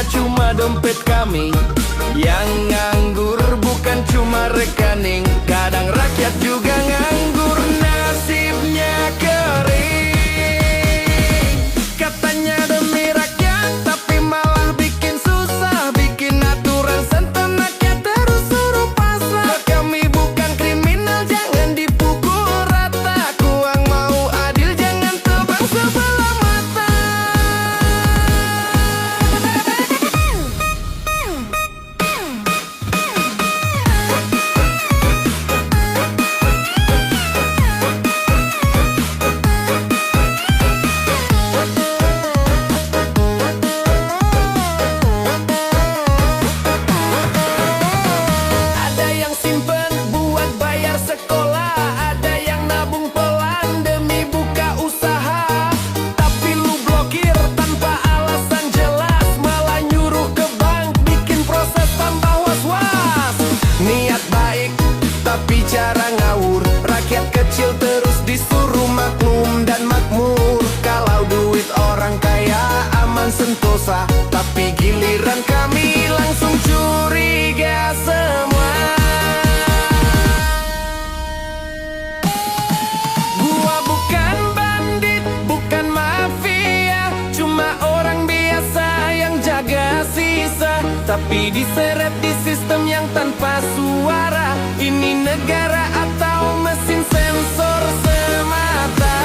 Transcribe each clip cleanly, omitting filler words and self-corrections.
cuma dompet kami. Yang nganggur bukan cuma rekening, kadang rakyat juga nganggur, nasibnya kering. Katanya demi rakyat, tapi malah bikin susah, bikin aturan sentenaknya terus suruh pasrah. Kami bukan kriminal, jangan dipukul rata. Kuang mau adil, jangan tebang sebelah mata. Ada yang simpen buat bayar sekolah, ada yang nabung pelan demi buka usaha. Tapi lu blokir tanpa alasan jelas, malah nyuruh ke bank bikin proses tambah was-was. Niat baik tapi cara ngawur, rakyat kecil terus disuruh maklum dan makmur. Kalau duit orang kaya aman sentosa, tapi giliran kami langsung curiga semua. Gua bukan bandit, bukan mafia, cuma orang biasa yang jaga sisa. Tapi diseret di sistem yang tanpa suara. Ini negara atau mesin sensor semata.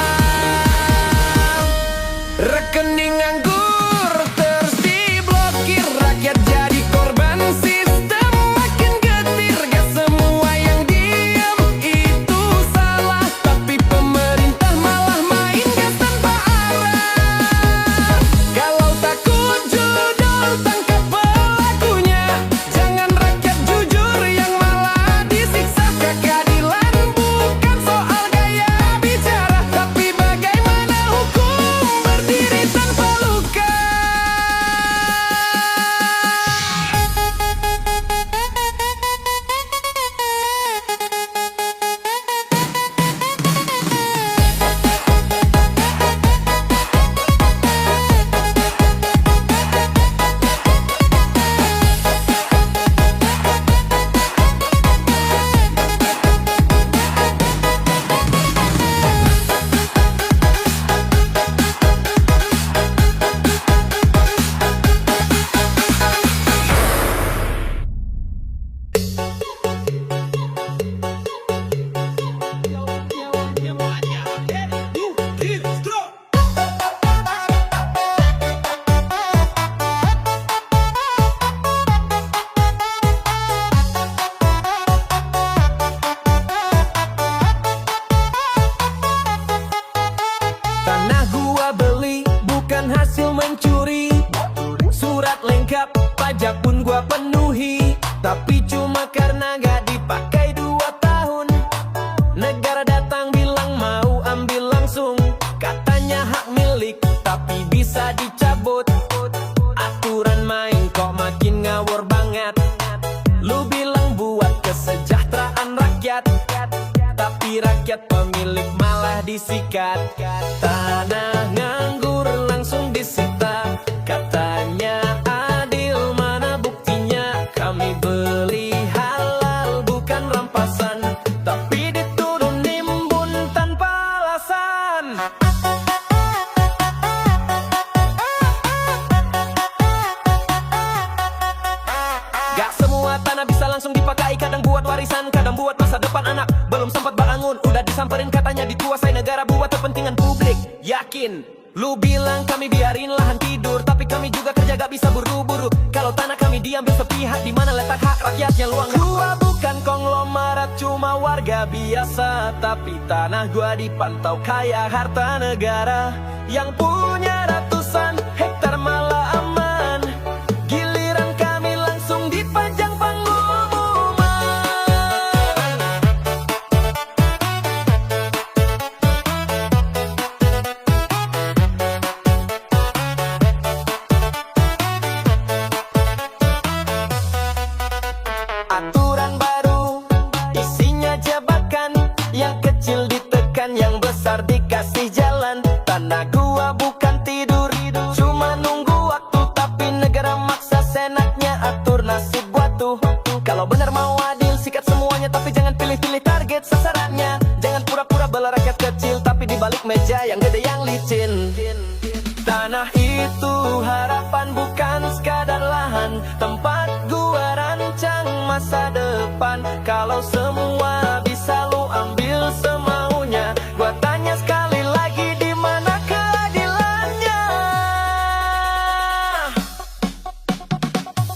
Rekening nganggur terus diblokir, rakyat jadi korban sistem makin getir. Gak semua yang diem itu salah, tapi pemerintah malah main gas tanpa arah. Kalau takut judul tangkap pelakunya, jangan rakyat jujur yang malah disiksa. Keadilan bukan soal gaya bicara, tapi bagaimana hukum berdiri tanpa luka. Tanah gua beli bukan hasil mencuri, surat lengkap pajak pun gua penuhi. Tapi cuma karena gak dipakai 2 tahun, negara datang bilang mau ambil langsung. Katanya hak milik tapi bisa dicabut. Aturan main kok makin ngawur banget. Lu bilang buat kesejahteraan rakyat, tapi rakyat pemilik malah disikat. Tanah nganggur langsung disita, katanya adil, mana buktinya? Kami beli halal bukan rampasan, tapi dituduh nimbun tanpa alasan. Gak semua tanah bisa langsung dipakai, kadang buat warisan, kadang buat masa depan anak. Belum sempat bangun, udah disamperin katanya dikuasai negara buat kepentingan publik. Yakin? Lu bilang kami biarin lahan tidur, tapi kami juga kerja gak bisa buru-buru. Kalau tanah kami diambil sepihak, di mana letak hak rakyatnya luang? Gua bukan konglomerat, cuma warga biasa, tapi tanah gua dipantau kayak harta negara. Yang punya ratusan hektar malah aman, giliran kami langsung dipajang pengumuman. Aturan baru isinya jabatan, yang kecil ditekan, yang besar dikasih jalan. Tanah gua bukan tidur, cuma keadilan, tempat gua rancang masa depan. Kalau semua bisa lu ambil semaunya, gua tanya sekali lagi, di mana keadilannya?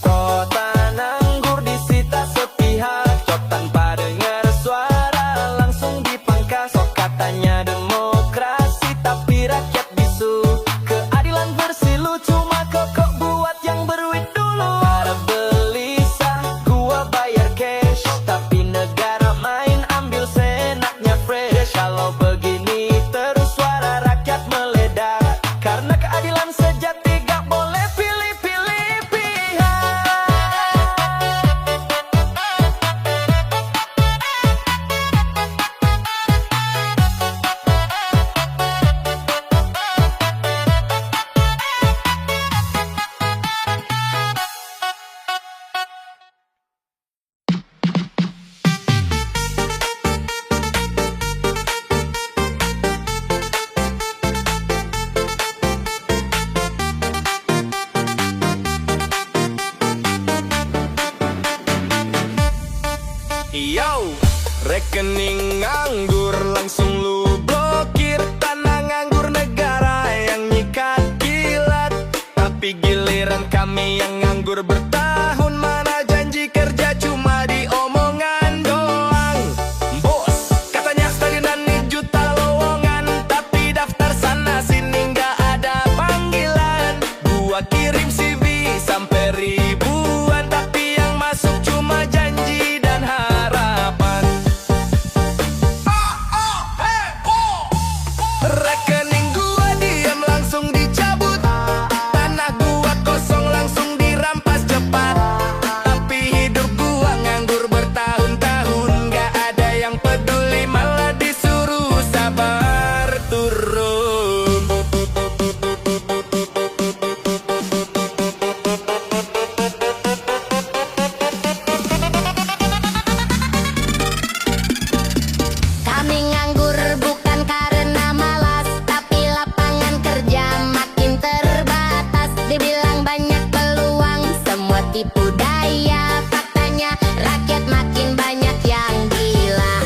Kota nganggur disita sepihak, cop tanpa dengar suara langsung dipangkas. Sok katanya demokrasi tapi rakyat bisu, keadilan versi lu cuma kokok buat yang berwit dulu. Para beli sah gua bayar cash, tapi negara main ambil senaknya fresh. Kalau begini terus suara rakyat meledak, karena keadilan sejati gak boleh pilih-pilih pihak. Yo, rekening nganggur langsung lu blokir. Tanah nganggur negara yang nyikat kilat, tapi giliran kami yang nganggur bertahun, mana janji kerja cuma di omongan doang. Bos, katanya stagnan nih juta lowongan, tapi daftar sana sini nggak ada panggilan. Gua kirim CV sampai ribuan, tapi yang masuk cuma janji dan harapan. Rekening gua diam langsung dicabut, tanah gua kosong langsung dirampas cepat. Tapi hidup gua nganggur bertahun-tahun, gak ada yang peduli, malah disuruh sabar turun. Kami nganggur bukan karena malas, tapi lapangan kerja makin terbatas. Dibilang banyak peluang, semua tipu daya. Faktanya rakyat makin banyak yang gila.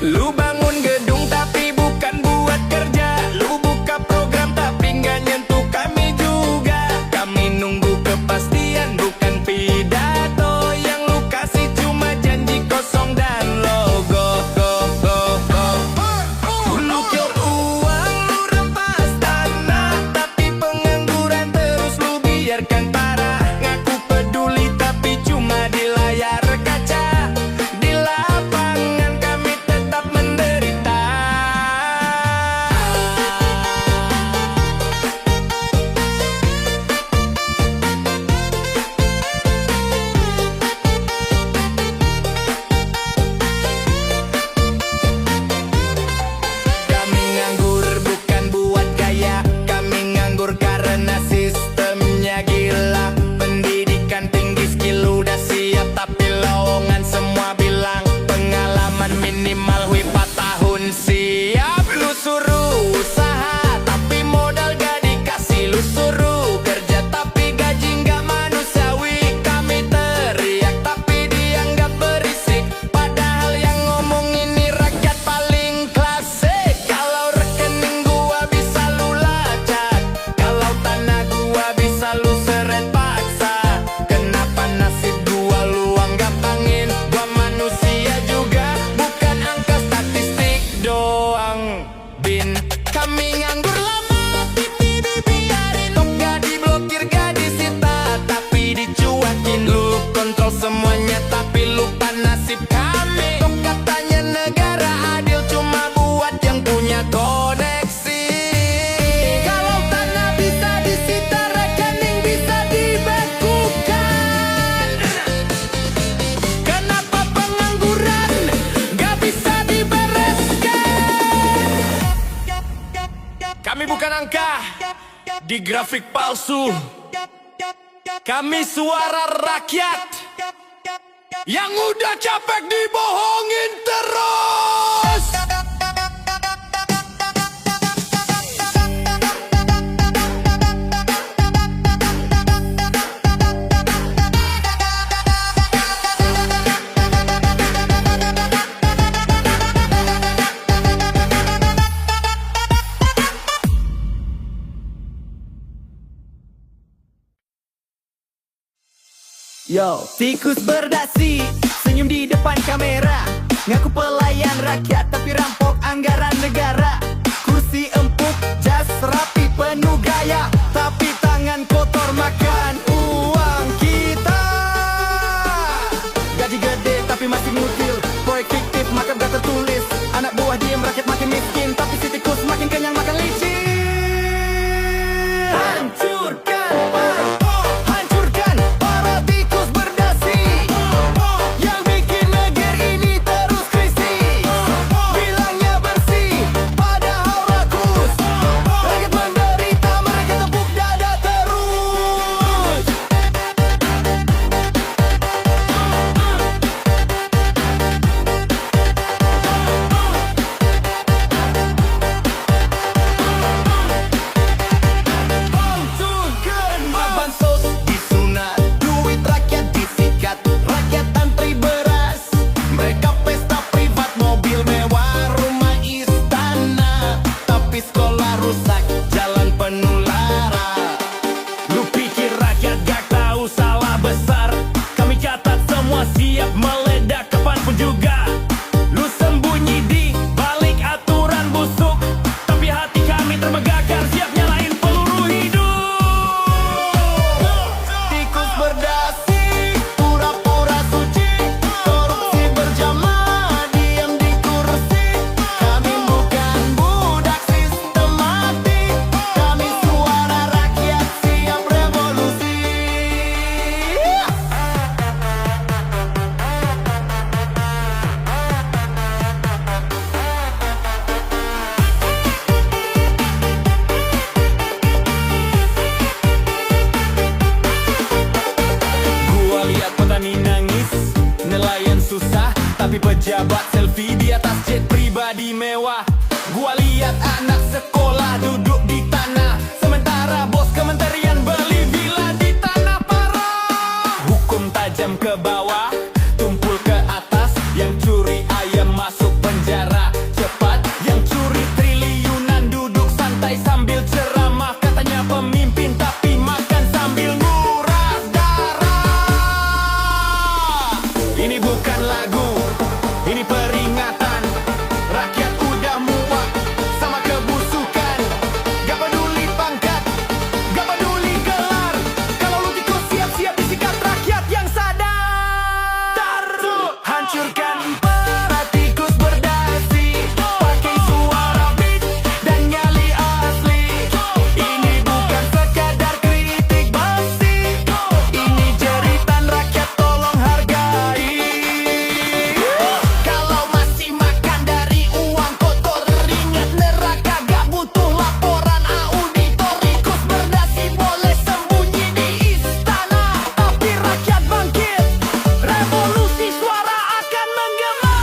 Lu bangun gedung tapi bukan buat kerja, lu buka program tapi nggak nyentuh kami juga. Kami nunggu kepastian bukan pidato, yang lu kasih cuma janji kosong dan logo. Lu kill uang, lu rampas tanah, tapi pengangguran terus lu biarkan parah. Ngaku peduli tapi cuma di layar kaca, di lapangan kami tetap menderita. Kami nganggur bukan buat gaya, kami nganggur karena sistemnya gila. Pendidikan tinggi, skill udah siap, tapi lowongan semua bilang pengalaman minimal wi 4 tahun siap. Lu suruh usaha tapi modal gak dikasih, lu suruh kerja tapi gaji gak manusiawi. Kami teriak tapi dianggap berisik, padahal yang ngomong ini rakyat paling klasik. Kalau rekening gua bisa lu lacak, kalau tanah gua bisa lu seret paksa. Kenapa nasib gua lu anggap angin? Gua manusia juga, bukan angka statistik doang. Bin, kami nganggur lama tapi dibiarin, gak diblokir gak disita, tapi dicuekin. Lu kontrol semuanya tapi lupa nasib kami. Katanya negara adil cuma buat yang punya koneksi. Kalau tanah bisa disita, rekening bisa dibekukan. Kenapa pengangguran gak bisa dibereskan? Kami bukan angka di grafik palsu, kami suara rakyat yang udah capek dibohongin terus. Yo, tikus berdasi, senyum di depan kamera. Ngaku pelayan rakyat, tapi rampok anggaran negara. Kursi empuk, jas rapi, penuh gaya, tapi tangan kotor makan uang kita. Gaji gede, tapi masih ngutil. Proyek fiktif, maka gak tertulis. Anak buah diem, rakyat makin miskin, tapi si tikus makin kenyang makan licin. Hancurkan parpol, hancurkan para tikus berdasi yang bikin negeri ini terus krisis. Bilangnya bersih, padahal rakus. Rakyat menderita, mereka tepuk dada terus. Hancurkan bansos disunat, duit rakyat disikat, rakyat antri beras. Mereka pesta privat, mobil mewah, rumah istana, tapi sekolah rusak, jalan penuh lara. Lu pikir rakyat gak tahu salah besar? Kami catat semua siap meledak kapanpun juga. Lu sembunyi di balik aturan busuk, tapi hati kami terbakar siap nyalain peluru hidup. Tikus berdasi, pura-pura suci, korupsi berjamaah, diam di kursi. Kami bukan budak sistematik, kami suara rakyat siap revolusi. Gua lihat petani nangis, nelayan susah, tapi pejabat selfie di atas jet pribadi mewah. Gua lihat anak sekolah duduk di tanah, sementara bos kementerian beli villa di tanah parah. Hukum tajam ke bawah, tumpul ke atas, yang curi ayam masuk penjara cepat, yang curi triliunan duduk santai sambil ceramah. Katanya pemimpin tapi makan sambil nguras darah. Ini bukan lagu, ini peringatan. Rakyat udah muak sama kebusukan. Gak peduli pangkat, gak peduli gelar. Kalau lu tikus siap-siap disikat rakyat yang sadar. Hancurkan para tikus berdasi, pakai suara beat dan nyali asli. Ini bukan sekadar kritik basi, ini jeritan rakyat, tolong hargai. Kalau masih makan dari uang kotor, ingat neraka gak butuh laporan auditor. Tikus berdasi boleh sembunyi di istana, tapi rakyat bangkit, revolusi suara akan menggema.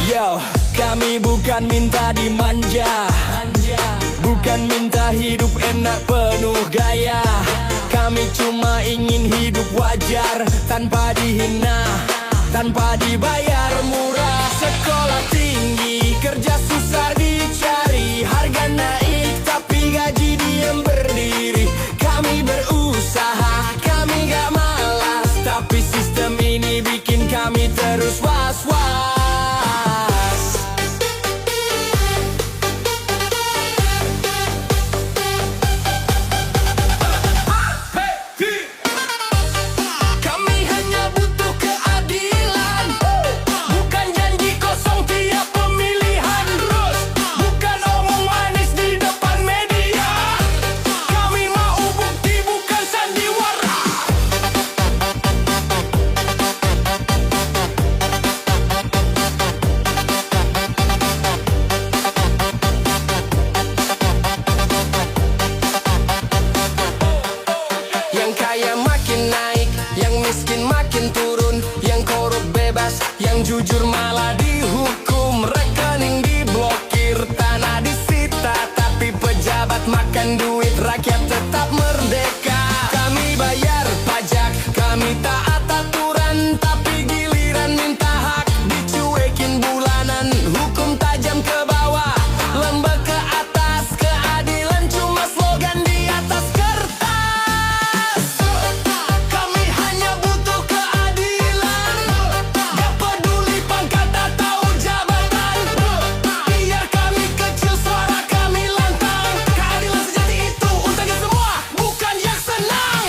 Yo, kami bukan minta dimanja, bukan minta hidup enak penuh gaya. Kami cuma ingin hidup wajar, tanpa dihina, tanpa dibayar murah. Sekolah tinggi, kerja susah dicari, harga naik tapi gaji diem berdiri. Kami berusaha, kami gak malas, tapi sistem ini bikin kami terus was-was. Kami hanya butuh keadilan, bukan janji kosong tiap pemilihan. yang jujur malah dihukum, rekening diblokir, tanah disita, tapi pejabat makan duit, rakyat tetap merdeka. Kami bayar pajak, kami taat aturan, tapi giliran minta hak dicuekin bulanan. Hukum tajam ke bawah, lembek ke atas, keadilan cuma slogan di atas kertas. Kami hanya butuh keadilan, gak peduli pangkat atau jabatan. Biar kami kecil, suara kami lantang. Keadilan sejati itu untuk kita semua, bukan yang senang.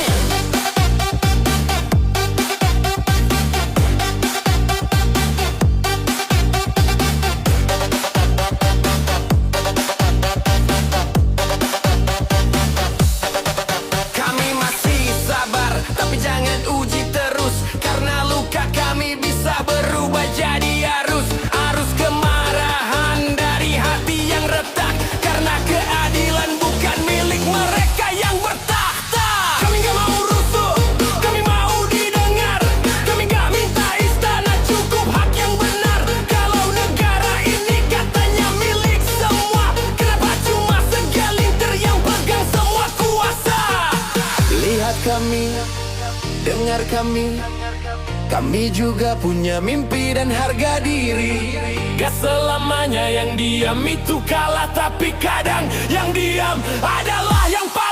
Kami masih sabar, tapi jangan uji terus, karena luka kami bisa berubah jadi arus. Arus kemarahan dari hati yang retak, karena keadilan bukan milik mereka yang bertakhta. Kami gak mau rusuh, kami mau didengar. Kami gak minta istana, cukup hak yang benar. Kalau negara ini katanya milik semua, kenapa cuma segelintir yang pegang semua kuasa? Lihat kami, dengar kami juga punya mimpi dan harga diri. Gak selamanya yang diam itu kalah, tapi kadang yang diam adalah yang paling